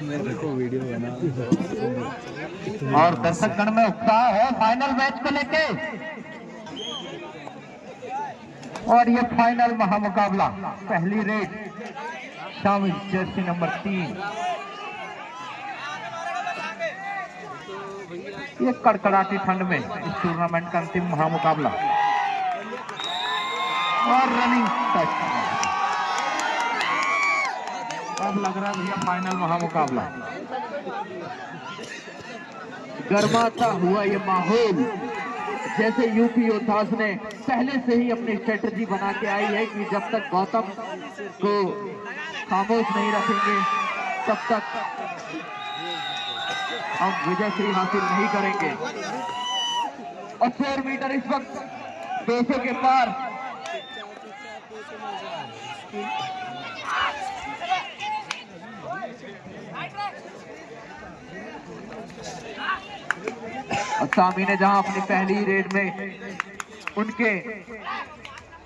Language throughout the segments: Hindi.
मेरे को वीडियो बना और दर्शकगण में उत्साह है फाइनल मैच को लेके। और ये फाइनल महामुकाबला पहली रेड शामिल जर्सी नंबर 3। ये कड़कड़ाती ठंड में इस टूर्नामेंट का अंतिम महामुकाबला और रनिंग टच। अब लग रहा है भैया फाइनल महामुकाबला। गर्माता हुआ ये माहौल, जैसे यूपी योद्धास ने पहले से ही अपनी स्ट्रेटजी बना के आई है कि जब तक गौतम को खामोश नहीं रखेंगे तब तक हम विजय श्री हासिल नहीं करेंगे। और 4 मीटर इस वक्त 200 के पार। और सामी ने जहां अपनी पहली रेड में उनके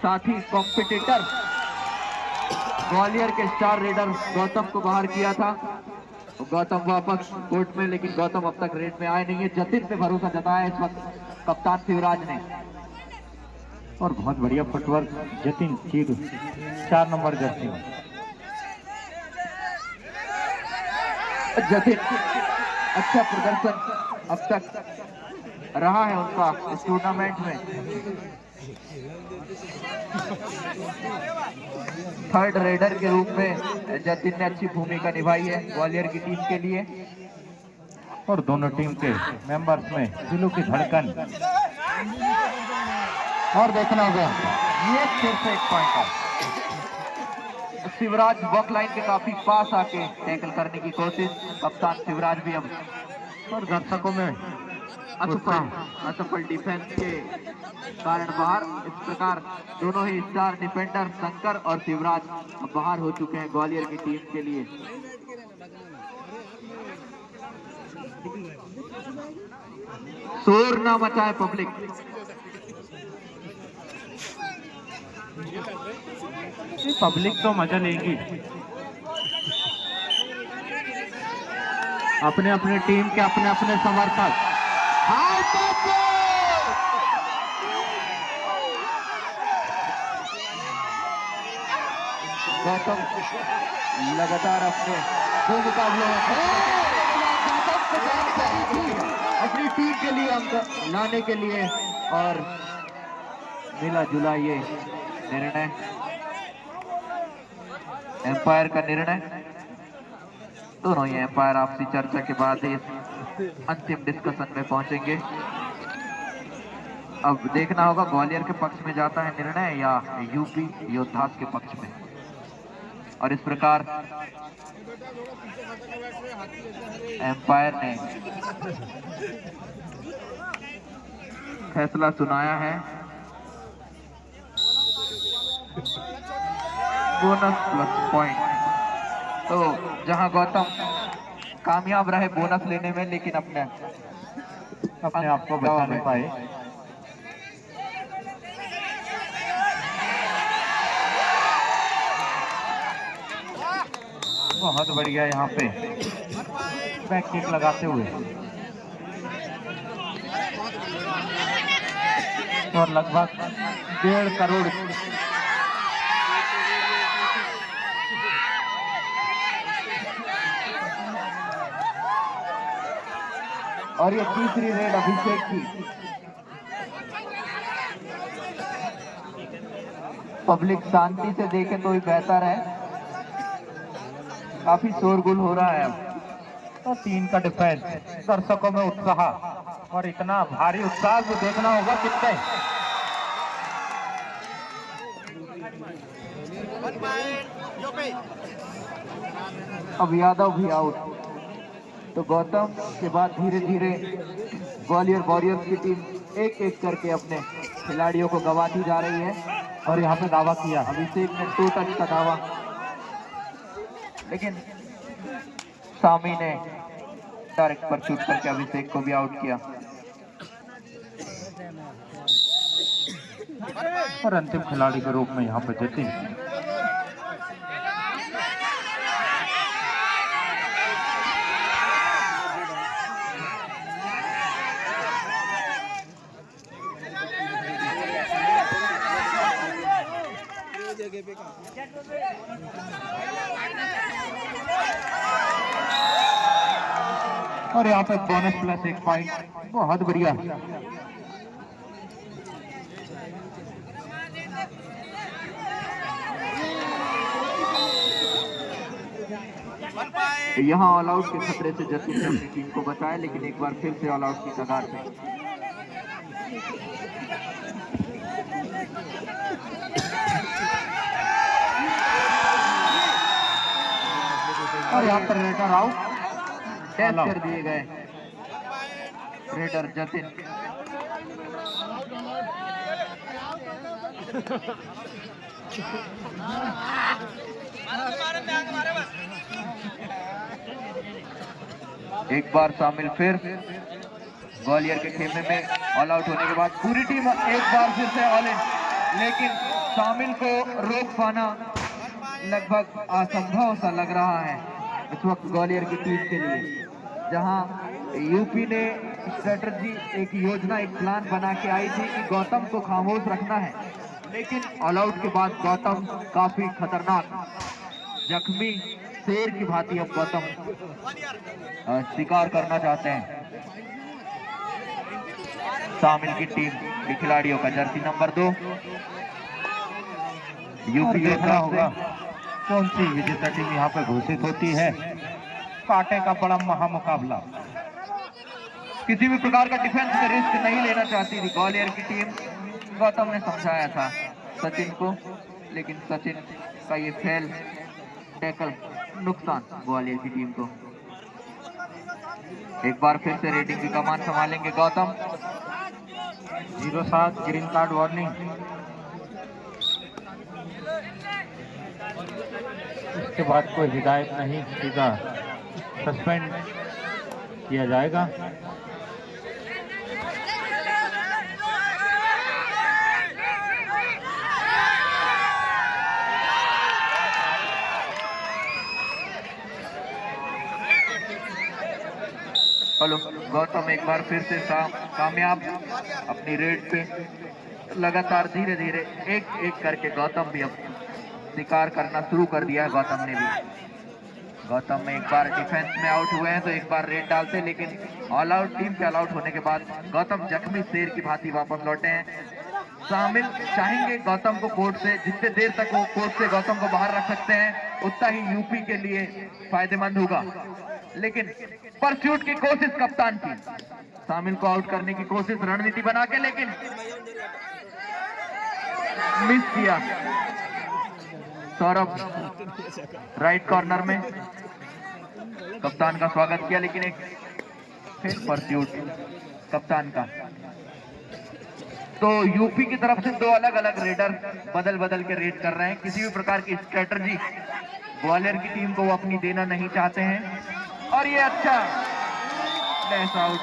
साथी कॉम्पिटिटर ग्वालियर के स्टार रेडर गौतम को बाहर किया था, गौतम वापस कोर्ट में, लेकिन गौतम अब तक रेड में आए नहीं है। जतिन पे भरोसा जताया इस वक्त कप्तान शिवराज ने। और बहुत बढ़िया footwork Jatin Chiru 4 number Jersey में। जतिन अच्छा प्रदर्शन अब तक रहा है उनका इस टूर्नामेंट में। थर्ड रेडर के रूप में जतिन ने अच्छी भूमिका निभाई है ग्वालियर की टीम के लिए। और दोनों टीम के मेंबर्स में दिलों की धड़कन। और देखना होगा ये फिर से एक पॉइंट है। शिवराज बॉक लाइन के काफी पास आके टैकल करने की कोशिश, कप्तान शिवराज भी अब। और दर्शकों में असफल डिफेंस के कारण बाहर। इस प्रकार दोनों ही स्टार डिफेंडर शंकर और शिवराज बाहर हो चुके हैं ग्वालियर की टीम के लिए। शोर ना मचाए पब्लिक। पब्लिक तो मजा लेगी, अपने अपने टीम के अपने अपने समर्थक। गौतम लगातार अपने 2 मुकाबलों में अपनी टीम के लिए अंक लाने के लिए, और मिला जुला ये निर्णय, एम्पायर का निर्णय। दोनों ही एम्पायर आपसी चर्चा के बाद इस अंतिम डिस्कशन में पहुंचेंगे। अब देखना होगा ग्वालियर के पक्ष में जाता है निर्णय या यूपी योद्धास के पक्ष में। और इस प्रकार एम्पायर ने फैसला सुनाया है। Bonus plus point. तो जहां गौतम कामयाब रहे बोनस लेने में, लेकिन अपने आप को बचा नहीं पाए। बहुत बढ़िया यहाँ पे बैक किक लगाते हुए, और लगभग 1.5 करोड़ और ये तीसरी रेड अभिषेक की। पब्लिक शांति से देखे तो ही बेहतर है, काफी शोरगुल हो रहा है अब। तो 3 का डिफेंस, दर्शकों में उत्साह, और इतना भारी उत्साह जो देखना होगा कितने। अब यादव भी आउट। तो गौतम के बाद धीरे धीरे ग्वालियर वॉरियर्स की टीम एक एक करके अपने खिलाड़ियों को गंवाती जा रही है। और यहाँ पे दावा किया अभिषेक ने 2 टच का दावा, लेकिन सामी ने डायरेक्ट पर शूट करके अभिषेक को भी आउट किया। और अंतिम खिलाड़ी के रूप में यहाँ पर जतिन। और यहाँ पे बोनस प्लस 1 पॉइंट, बहुत बढ़िया। यहाँ ऑल आउट के खतरे से जतिन ने अपनी टीम को बचाया, लेकिन एक बार फिर से ऑल आउट की कगार पे। और यहाँ पर रेडर आउट, टेस्ट कर दिए गए रेडर जतिन। एक बार शामिल फिर ग्वालियर के खेमे में ऑल आउट होने के बाद पूरी टीम एक बार फिर से ऑल इन, लेकिन शामिल को रोक पाना लगभग असंभव सा लग रहा है इस वक्त ग्वालियर की टीम के लिए, जहां यूपी ने स्ट्रेटजी, एक योजना, एक प्लान बना के आई थी कि गौतम को खामोश रखना है, लेकिन ऑल आउट के बाद गौतम काफी खतरनाक जख्मी शेर की भांति अब गौतम शिकार करना चाहते हैं। शामिल की टीम के खिलाड़ियों का जर्सी नंबर 2 यूपी देखना होगा कौन सी विजेता टीम यहाँ पे घोषित होती है। कांटे का बड़ा महामुकाबला। किसी भी प्रकार का डिफेंस में रिस्क नहीं लेना चाहती थी ग्वालियर की टीम। गौतम ने समझाया था सचिन को, लेकिन सचिन का ये फेल टैकल नुकसान ग्वालियर की टीम को। एक बार फिर से रेटिंग की कमान संभालेंगे गौतम। 0-7 green card warning. इसके बाद कोई हिदायत नहीं, सीधा सस्पेंड किया जाएगा। हेलो, गौतम एक बार फिर से कामयाब अपनी रेड पे। लगातार धीरे धीरे एक एक करके गौतम भी अब शिकार करना शुरू कर दिया है। गौतम ने भी, गौतम में एक बार डिफेंस में आउट हुए हैं तो एक बार रेड डालते, लेकिन ऑल आउट टीम के ऑल आउट होने के बाद गौतम जख्मी शेर की भांति वापस लौटे हैं। शामिल चाहेंगे गौतम को कोर्ट से, जितने देर तक वो कोर्ट से गौतम को बाहर रख सकते हैं उतना ही यूपी के लिए फायदेमंद होगा। लेकिन परस्यूट की कोशिश कप्तान की, शामिल को आउट करने की कोशिश रणनीति बना के, लेकिन मिस किया। सौरभ राइट कॉर्नर में कप्तान का स्वागत किया, लेकिन एक फिर परस्यूट कप्तान का। तो यूपी की तरफ से 2 अलग अलग रेडर बदल बदल के रेड कर रहे हैं। किसी भी प्रकार की स्ट्रेटजी ग्वालियर की टीम को वो अपनी देना नहीं चाहते हैं। और ये अच्छा डैश आउट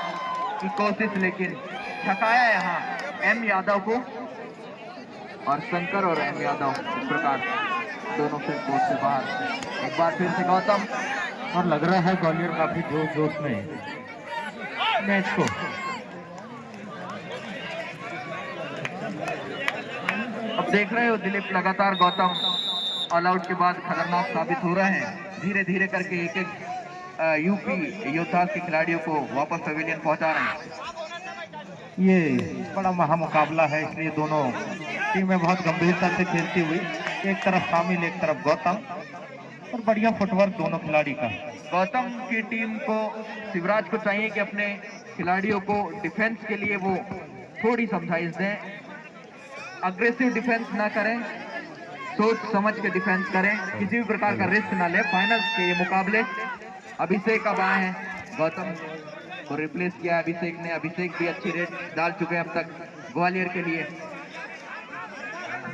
की कोशिश, लेकिन थकाया यहाँ एम यादव को, और शंकर और एम यादव इस प्रकार दोनों फिर कोर्ट से बाहर। एक बार फिर से गौतम, और लग रहा है ग्वालियर काफी जोश में मैच को। अब देख रहे हो दिलीप, लगातार गौतम ऑल आउट के बाद खतरनाक साबित हो रहे हैं। धीरे धीरे करके एक एक यूपी योद्धा के खिलाड़ियों को वापस पवेलियन पहुंचा रहे हैं। ये बड़ा महामुकाबला है, इसलिए दोनों टीमें बहुत गंभीरता से खेलती हुई, एक तरफ शामिल एक तरफ गौतम, और बढ़िया फुटवर्क दोनों खिलाड़ी का। गौतम की टीम को, शिवराज को चाहिए कि अपने खिलाड़ियों को डिफेंस के लिए वो थोड़ी समझाइश दें, अग्रेसिव डिफेंस ना करें, सोच समझ के डिफेंस करें, किसी भी प्रकार का रिस्क ना ले। फाइनल्स के ये मुकाबले अभिषेक अब आए हैं, गौतम को रिप्लेस किया अभिषेक ने। अभिषेक भी अच्छी रेड डाल चुके हैं अब तक ग्वालियर के लिए।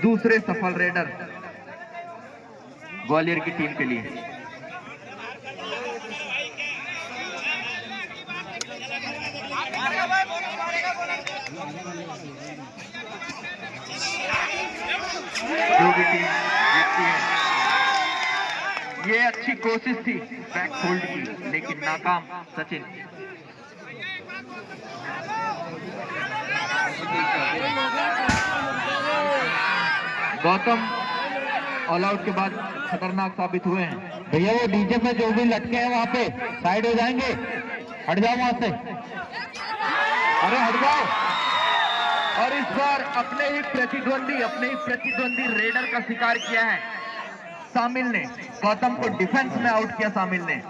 दूसरे सफल रेडर ग्वालियर की टीम के लिए। भी टीम जीतती है। ये अच्छी कोशिश थी बैक होल्ड की, लेकिन नाकाम सचिन। गौतम ऑल आउट के बाद खतरनाक साबित हुए हैं। भैया वो डीजे में जो भी लटके हैं वहां पे साइड हो जाएंगे, हट जाओ वहां से, अरे हट जाओ। और इस बार अपने ही प्रतिद्वंदी रेडर का शिकार किया है सामिल ने। गौतम को डिफेंस में आउट किया सामिल ने।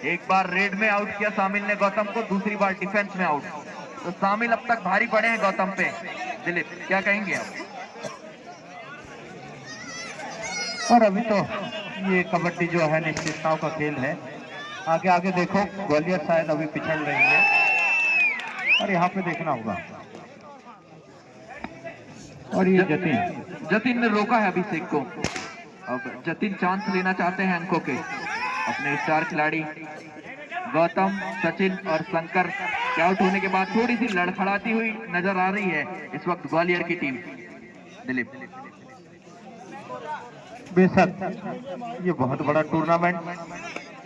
एक बार रेड में आउट किया सामिल ने गौतम को, दूसरी बार डिफेंस में आउट। तो सामिल अब तक भारी पड़े हैं गौतम पे। दिलीप क्या कहेंगे आप? और अभी तो ये कबड्डी जो है निश्चितताओं का खेल है। आगे आगे देखो, ग्वालियर शायद अभी पिछड़ रही है और यहाँ पे देखना होगा। और ये जतिन ने रोका है अभिषेक को। अब जतिन चांस लेना चाहते हैं अंकों के। अपने स्टार खिलाड़ी गौतम, सचिन और शंकर के आउट होने के बाद थोड़ी सी लड़खड़ाती हुई नजर आ रही है इस वक्त ग्वालियर की टीम। दिलीप बेशक ये बहुत बड़ा टूर्नामेंट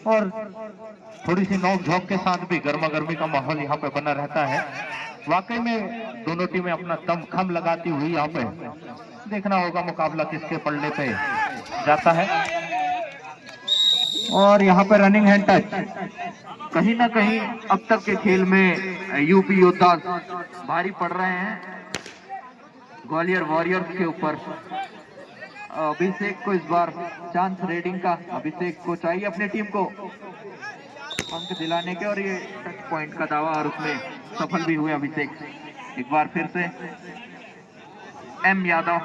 और थोड़ी सी नोक झोंक के साथ भी गर्मा गर्मी का माहौल यहाँ पे बना रहता है। वाकई में दोनों टीमें अपना दमखम लगाती हुई यहाँ पे देखना होगा मुकाबला किसके पलड़े पे जाता है। और यहाँ पे रनिंग हैंड टच, कहीं ना कहीं अब तक के खेल में यूपी योद्धा भारी पड़ रहे हैं ग्वालियर वॉरियर्स के ऊपर। अभिषेक को इस बार चांस रेडिंग का, अभिषेक को चाहिए अपनी टीम को अंक दिलाने के, और ये टच पॉइंट का दावा और उसमें सफल भी हुए अभिषेक। एक बार फिर से M Yadav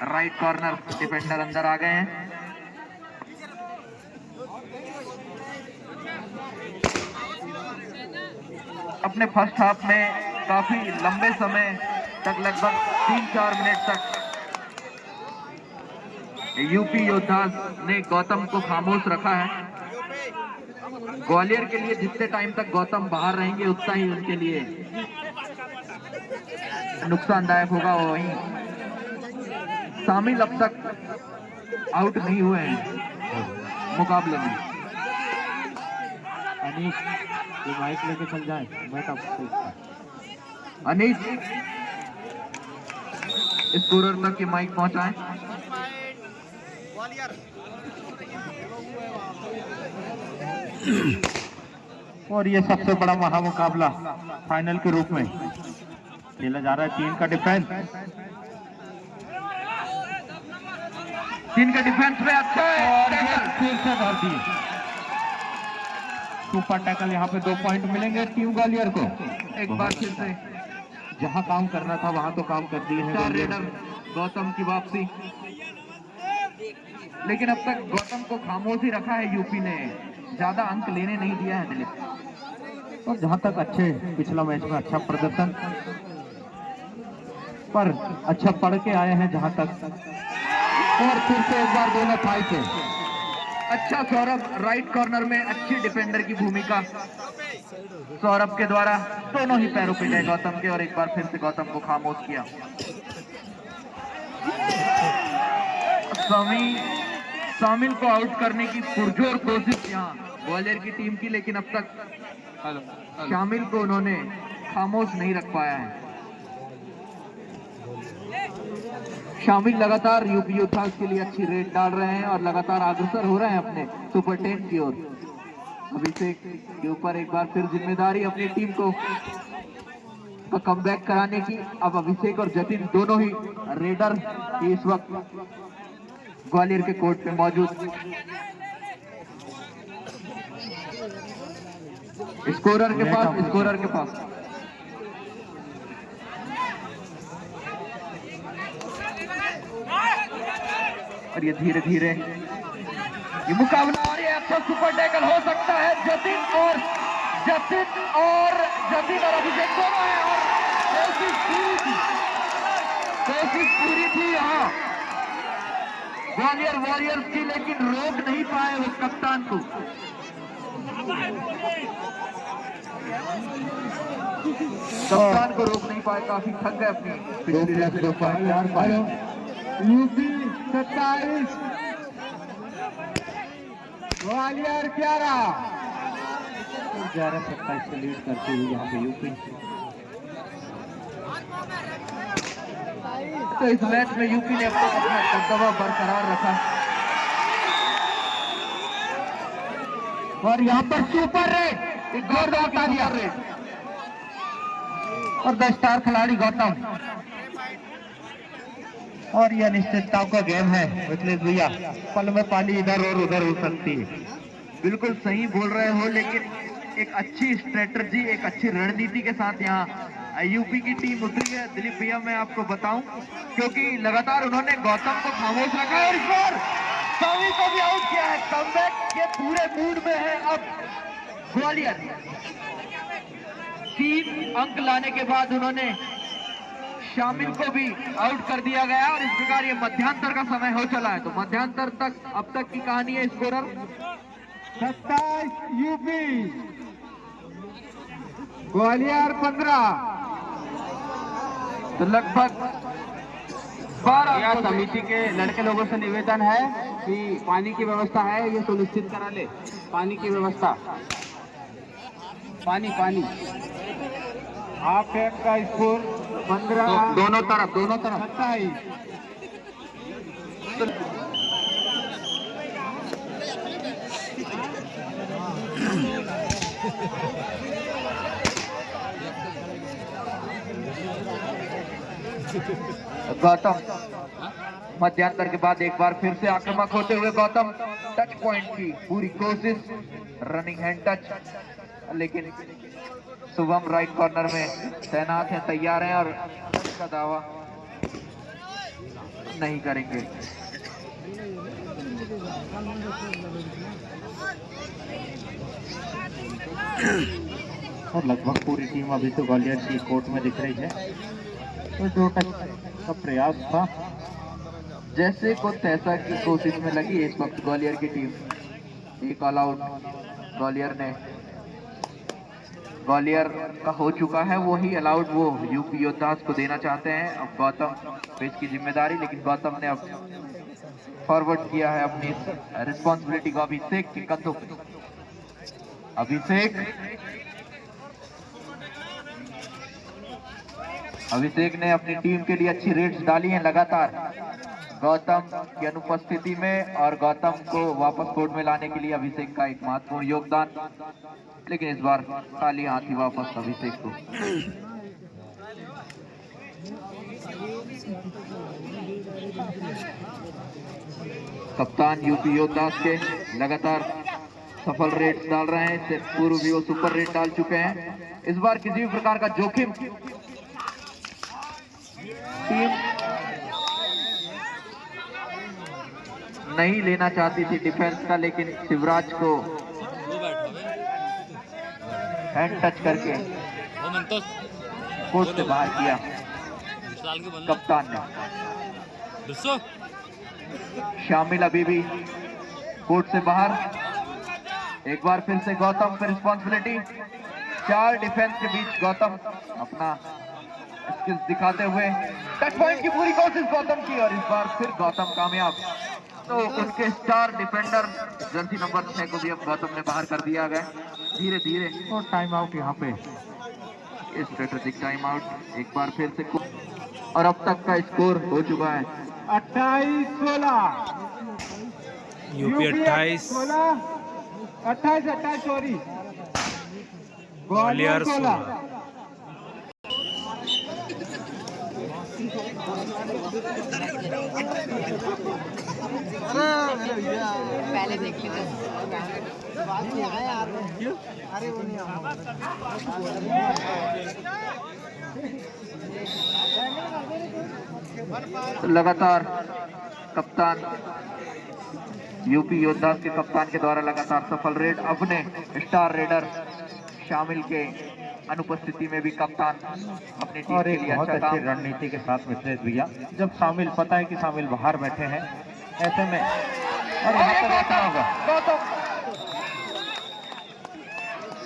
right corner defender अंदर आ गए हैं। अपने फर्स्ट हाफ में काफी लंबे समय तक, लगभग 3-4 मिनट तक यूपी योद्धा ने गौतम को खामोश रखा है। ग्वालियर के लिए जितने टाइम तक गौतम बाहर रहेंगे उतना ही उनके लिए नुकसानदायक होगा। वहीं शामिल अब तक आउट नहीं हुए हैं मुकाबले में। अनीश ये माइक लेके चल जाए, मैं अनीश स्कोरर तक ये माइक पहुंचाएं। और ये सबसे बड़ा महामुकाबला फाइनल के रूप में खेला जा रहा है। तीन का डिफेंस में अच्छा है, फिर से भर दी। सुपर टैकल, यहाँ पे 2 पॉइंट मिलेंगे टीम ग्वालियर को। एक बार फिर से जहां काम करना था वहां तो काम कर दिए हैं रेडर गौतम की वापसी। लेकिन अब तक गौतम को खामोश ही रखा है यूपी ने, ज्यादा अंक लेने नहीं दिया है दिलीप। और जहां तक अच्छे पिछला मैच में अच्छा प्रदर्शन पर अच्छा पढ़ के आए हैं जहां तक। और फिर से एक बार दोनों थाई पे अच्छा सौरभ राइट कॉर्नर में अच्छी डिफेंडर की भूमिका सौरभ के द्वारा, दोनों ही पैरों पे गए गौतम के और एक बार फिर से गौतम को खामोश किया। शामिल को आउट करने की पुरजोर कोशिश यहाँ ग्वालियर की टीम की, लेकिन अब तक शामिल को उन्होंने खामोश नहीं रख पाया है। शामिल लगातार यूपी योद्धा के लिए अच्छी रेड डाल रहे हैं और लगातार अग्रसर हो रहे हैं अपने सुपर 10 की ओर। अभिषेक के ऊपर एक बार फिर जिम्मेदारी अपनी टीम को कमबैक कराने की। अब अभिषेक और जतिन दोनों ही रेडर की इस वक्त ग्वालियर के कोर्ट में मौजूद। स्कोरर के पास और ये धीरे धीरे ये मुकाबला, और ये अच्छा सुपर टैकल हो सकता है। जतिन और अभिषेक दोनों हैं और कोशिश पूरी थी यहाँ ग्वालियर वॉरियर्स की, लेकिन रोक नहीं पाए उस कप्तान को। कप्तान को रोक नहीं पाए, काफी थक गए अपनी पिछली। यूपी 27 ग्वालियर 11-27 से लीड करते हुए यहाँ पे यूपी। तो इस मैच में यूपी ने अब तक अपना दबदबा बरकरार रखा और यहाँ पर सुपर रेड एक जोरदार तालियां और द स्टार खिलाड़ी गौतम। और यह निश्चितताओं का गेम है मिथिलेश भैया, पल में पाली इधर और उधर हो सकती है। बिल्कुल सही बोल रहे हो, लेकिन एक अच्छी स्ट्रेटजी, एक अच्छी रणनीति के साथ यहाँ यूपी की टीम उतरी है दिलीप भैया। मैं आपको बताऊं, क्योंकि लगातार उन्होंने गौतम को खामोश रखा है और इस बार स्वामी को भी आउट किया है। कमबैक के पूरे मूड में है अब ग्वालियर। 3 अंक लाने के बाद उन्होंने शामिल को भी आउट कर दिया गया और इस प्रकार ये मध्यांतर का समय हो चला है। तो मध्यांतर तक अब तक की कहानी है स्कोरर 27 यूपी ग्वालियर 15। तो लगभग 12 समिति के लड़के लोगों से निवेदन है कि पानी की व्यवस्था है, ये सुनिश्चित करा ले। पानी की व्यवस्था, पानी हाफ टाइम का स्कोर 15 दोनों तरफ 27। गौतम मध्यांतर के बाद एक बार फिर से आक्रामक होते हुए गौतम टच पॉइंट की पूरी कोशिश, रनिंग हैंड टच, लेकिन शुभम राइट कॉर्नर में तैनात हैं, तैयार हैं और टच का दावा नहीं करेंगे। और लगभग पूरी टीम अभी तो ग्वालियर की कोर्ट में दिख रही है। तो जो टच का प्रयास था, जैसे को तैसा की कोशिश में लगी है इस वक्त ग्वालियर की टीम। एक ऑल आउट ग्वालियर का हो चुका है, वही अलाउड वो यूपी योद्धास को देना चाहते हैं। अब गौतम पे इसकी जिम्मेदारी, लेकिन गौतम ने अब फॉरवर्ड किया है अपनी रिस्पॉन्सिबिलिटी को अभिषेक के कंधों पे। अभिषेक ने अपनी टीम के लिए अच्छी रेड्स डाली हैं लगातार गौतम की अनुपस्थिति में, और गौतम को वापस कोर्ट में लाने के लिए अभिषेक का एक महत्वपूर्ण योगदान, लेकिन इस बार खाली हाथ ही वापस अभिषेक को। कप्तान यूपी योद्धास के लगातार सफल रेड्स डाल रहे हैं, इससे पूर्व भी वो सुपर रेड डाल चुके हैं। इस बार किसी भी प्रकार का जोखिम टीम नहीं लेना चाहती थी डिफेंस का, लेकिन शिवराज को हैंड टच करके कोर्ट से बाहर किया कप्तान ने। शामिल अभी भी कोर्ट से बाहर। एक बार फिर से गौतम पे रिस्पॉन्सिबिलिटी। 4 डिफेंस के बीच गौतम अपना स्किल्स दिखाते हुए टच पॉइंट की पूरी कोशिश गौतम की, और इस बार फिर गौतम कामयाब। तो उनके स्टार डिफेंडर जर्सी नंबर 6 को भी अब गौतम ने बाहर कर दिया गया धीरे धीरे। और टाइम आउट यहाँ पे, स्ट्रेटेजिक टाइम आउट एक बार फिर से, और अब तक का स्कोर हो चुका है 28-16 यूपी 28 सॉरी ग्वालियर 16। पहले देख लीजिए। लगातार कप्तान यूपी योद्धास के कप्तान के द्वारा लगातार सफल रेड। अपने स्टार रेडर शामिल के अनुपस्थिति में भी कप्तान अपनी टीम और के एक लिए बहुत अच्छा अच्छी काम। रणनीति के साथ मिथिलेश भैया, जब शामिल पता है कि शामिल बाहर बैठे हैं, ऐसे में और यहाँ पर क्या होगा, गौतम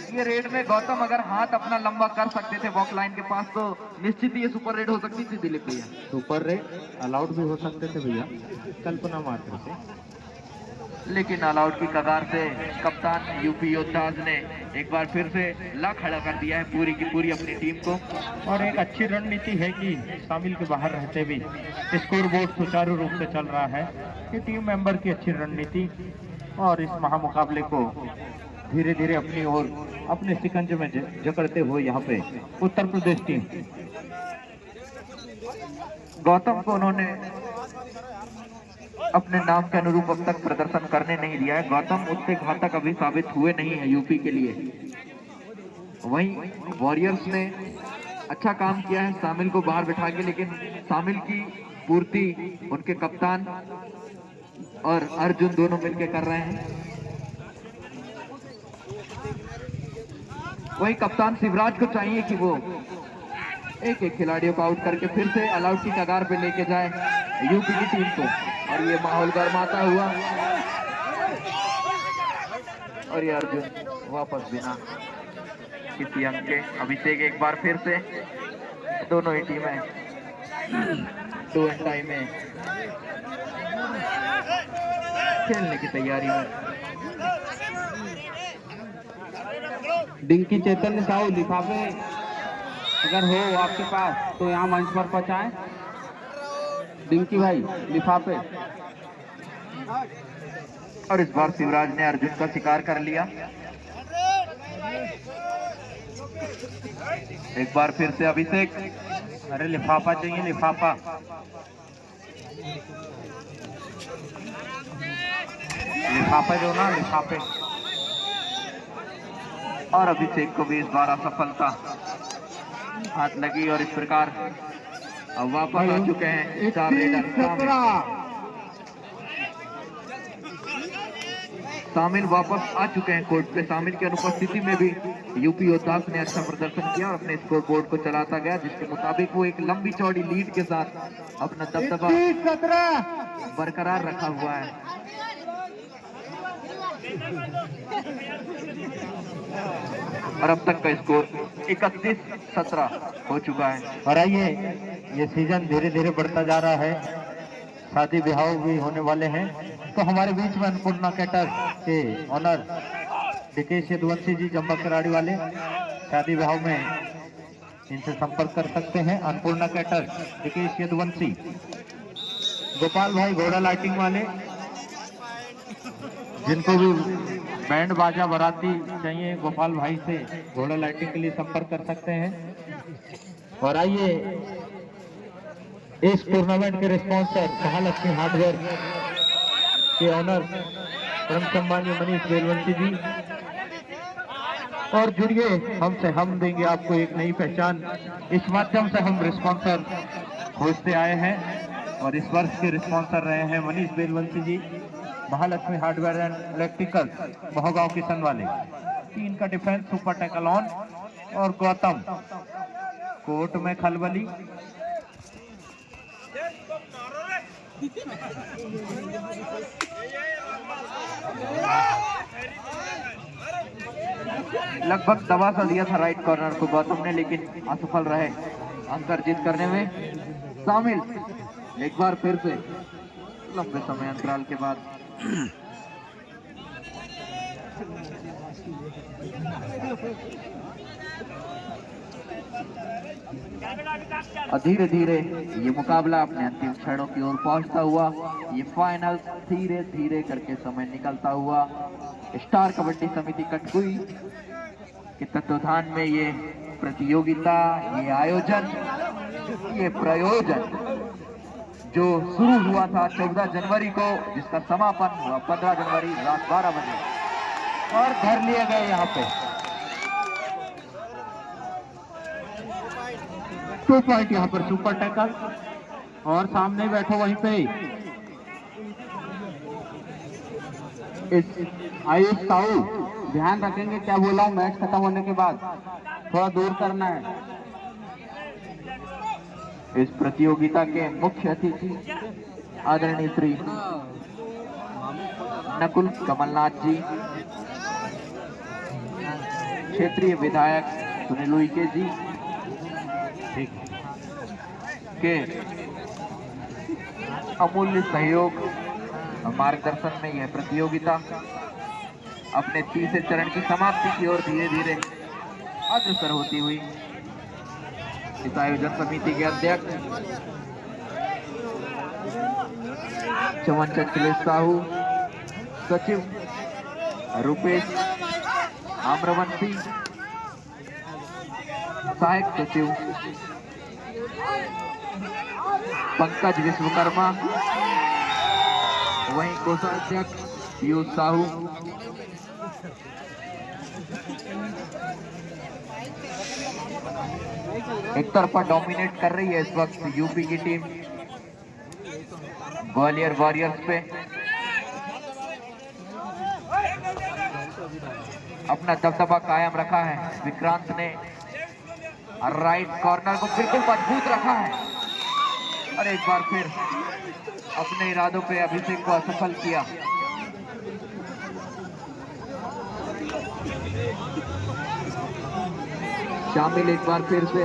ये रेड में गौतम अगर हाथ अपना लंबा कर सकते थे वॉक लाइन के पास तो निश्चित ही ये सुपर रेड हो सकती थी दिलीप भैया। सुपर रेड अलाउड भी हो सकते थे भैया, कल्पना मात्र से, लेकिन ऑल आउट की कगार से कप्तान यूपी योद्धाज ने एक बार फिर से ला खड़ा कर दिया है पूरी की पूरी अपनी टीम को। और एक अच्छी रणनीति है कि शामिल के बाहर रहते भी स्कोर बोर्ड सुचारू रूप से चल रहा है। ये टीम मेंबर की अच्छी रणनीति और इस महामुकाबले को धीरे धीरे अपनी ओर अपने शिकंजे में जकड़ते हुए यहाँ पे उत्तर प्रदेश टीम गौतम को उन्होंने अपने नाम के अनुरूप अब तक प्रदर्शन करने नहीं दिया है। गौतम उससे घातक अभी साबित हुए नहीं है यूपी के लिए। वहीं वॉरियर्स ने अच्छा काम किया है शामिल को बाहर बिठा के, लेकिन शामिल की पूर्ति उनके कप्तान और अर्जुन दोनों मिलकर कर रहे हैं। वही कप्तान शिवराज को चाहिए कि वो एक एक खिलाड़ियों को आउट करके फिर से ऑल आउट की कगार पे लेके जाए यूपी की टीम को। और ये माहौल गर्माता हुआ और ये अर्जुन वापस बिना किसी अंक के। अभिषेक एक बार फिर से, दोनों ही टीमें डू एंड टाई में खेलने की तैयारी में। डिंकी चैतन्य साहू लिफाफे अगर हो आपके पास तो यहाँ मंच पर पहुँचाएं। डिंकी भाई लिफाफे। और इस बार शिवराज ने अर्जुन का शिकार कर लिया। एक बार फिर से अभिषेक, अरे लिफाफा चाहिए, लिफाफा, लिफाफे दो ना, लिफाफे। और अभिषेक को भी इस बार असफलता हाथ लगी और इस प्रकार अब वापस आ चुके हैं स्टार रेडर। शामिल वापस आ चुके हैं कोर्ट पे। शामिल की अनुपस्थिति में भी यूपी योद्धास ने अच्छा प्रदर्शन किया और अपने स्कोर बोर्ड को चलाता गया, जिसके मुताबिक वो एक लंबी चौड़ी लीड के साथ अपना दबदबा बरकरार रखा हुआ है। और अब तक का स्कोर 31-17 हो चुका है। और आइए, ये सीजन धीरे धीरे बढ़ता जा रहा है, शादी ब्याह भी होने वाले हैं, तो हमारे बीच में अन्नपूर्णा कैटर के ऑनर डिकेश यदुवंशी जी, जम्बा कराड़ी वाले, शादी ब्याह में इनसे संपर्क कर सकते हैं। अन्नपूर्णा कैटर डिकेश यदुवंशी। गोपाल भाई घोड़ा लाइटिंग वाले, जिनको भी बैंड बाजा बाराती चाहिए गोपाल भाई से घोड़ा लाइटिंग के लिए संपर्क कर सकते हैं। और आइए, इस टूर्नामेंट के रिस्पॉन्सर महालक्ष्मी हार्डवेयर के ऑनर परम सम्मानीय मनीष बेलवंती जी, और जुड़िए हमसे, हम देंगे आपको एक नई पहचान। इस माध्यम से हम रिस्पॉन्सर खोजते आए हैं और इस वर्ष के रिस्पॉन्सर रहे हैं Manish Belwanti ji, Mahalakshmi hardware and electrical, Mohgaon Kishan वाले। 3 का डिफेंस सुपर टैकल ऑन और गौतम कोर्ट में खलबली। लगभग दबा सा दिया था राइट कॉर्नर को गौतम ने, लेकिन असफल रहे अंक अर्जित करने में। शामिल एक बार फिर से लंबे समय अंतराल के बाद धीरे धीरे ये मुकाबला अपने अंतिम क्षणों की ओर पहुंचता हुआ, ये फाइनल धीरे धीरे करके समय निकलता हुआ स्टार कबड्डी समिति कटकुई के तत्वाधान में ये प्रतियोगिता, ये आयोजन, ये प्रयोजन जो शुरू हुआ था 14 जनवरी को, जिसका समापन हुआ 15 जनवरी रात 12 बजे और घर लिए गए यहाँ पे 2 पॉइंट यहाँ पर सुपर टैकल। और सामने बैठो वहीं पे आयुष साहू, ध्यान रखेंगे क्या बोला हूँ, मैच खत्म होने के बाद थोड़ा दूर करना है। इस प्रतियोगिता के मुख्य अतिथि आदरणीय श्री नकुल कमलनाथ जी, क्षेत्रीय विधायक सुनील उइके जी के अमूल्य सहयोग और मार्गदर्शन में यह प्रतियोगिता अपने तीसरे चरण की समाप्ति की ओर धीरे धीरे अग्रसर होती हुई इस आयोजन समिति के अध्यक्ष चमन चंचलेश साहू, सचिव रुपेश आम्रवंशी, सहायक सचिव पंकज विश्वकर्मा, वहीं कोषाध्यक्ष पीयूष साहू, एक तरफा डोमिनेट कर रही है इस वक्त यूपी की टीम ग्वालियर वॉरियर्स पे। अपना दबदबा कायम रखा है विक्रांत ने, राइट कॉर्नर को बिल्कुल मजबूत रखा है और एक बार फिर अपने इरादों पे अभिषेक को असफल किया। शामिल एक बार फिर से,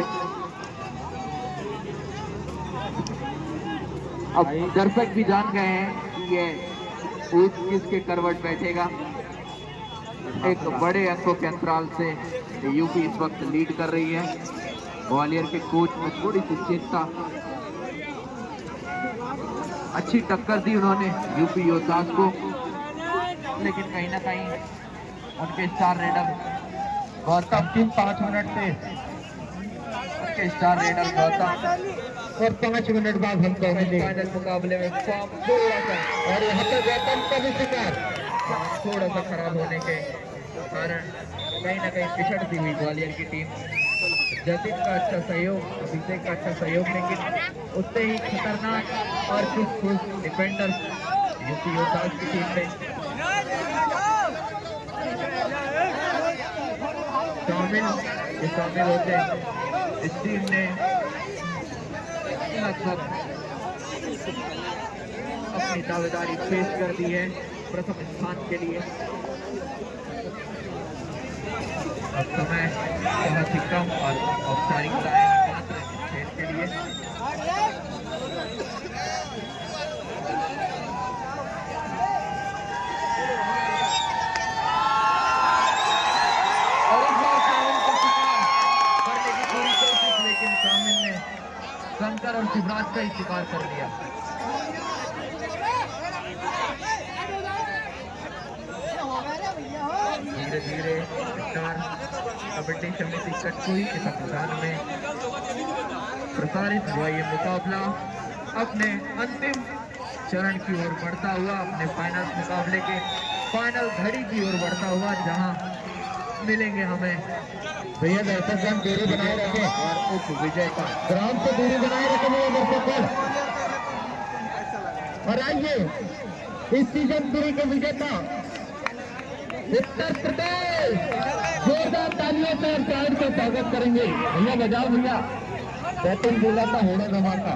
अब दर्शक भी जान गए हैं कि ये ऊंट किसके करवट बैठेगा। एक बड़े अंकों के अंतराल से यूपी इस वक्त लीड कर रही है। ग्वालियर के कोच में थोड़ी सी चिंता, अच्छी टक्कर दी उन्होंने यूपी योद्धास को, लेकिन कहीं ना कहीं उनके स्टार रेडर गौतम 5 मिनट से उनके स्टार रेडर गौतम और 5 मिनट बाद हम कहेंगे फाइनल मुकाबले में फॉर्म थोड़ा सा, और यहाँ पे गौतम का भी शिकार थोड़ा सा खराब होने के कारण कहीं ना कहीं पिछड़ती हुई ग्वालियर की टीम। जतिन का अच्छा सहयोग, अभिषेक का अच्छा सहयोग, लेकिन उससे ही खतरनाक और चुस्त डिफेंडर यूपी योद्धास की टीम में शामिल होते इस टीम ने लगभग अपनी दावेदारी पेश कर दी है प्रथम स्थान के लिए। अब समय बहुत ही कम और औपचारिकताएं मात्र खेल के लिए। और इस बार शामिल का शिकार करने की पूरी कोशिश, लेकिन शामिल ने शंकर और शिवराज का ही शिकार कर लिया। धीरे धीरे स्टार कबड्डी समिति कटकुई के तत्वाधान में प्रसारित हुआ ये मुकाबला अपने अंतिम चरण की ओर बढ़ता हुआ, अपने फाइनल मुकाबले के फाइनल घड़ी की ओर बढ़ता हुआ, जहां मिलेंगे हमें भैया दर्शक दूरी बनाए रखें और उप विजेता ग्राउंड से दूरी बनाए रखें दर्शक। और आइए इस सीजन 3 के विजेता उत्तर प्रदेश, जोरदार तालियों से और प्यार से स्वागत करेंगे। भैया बजाओ भैया, बैटिंग बोला था होना धमाका।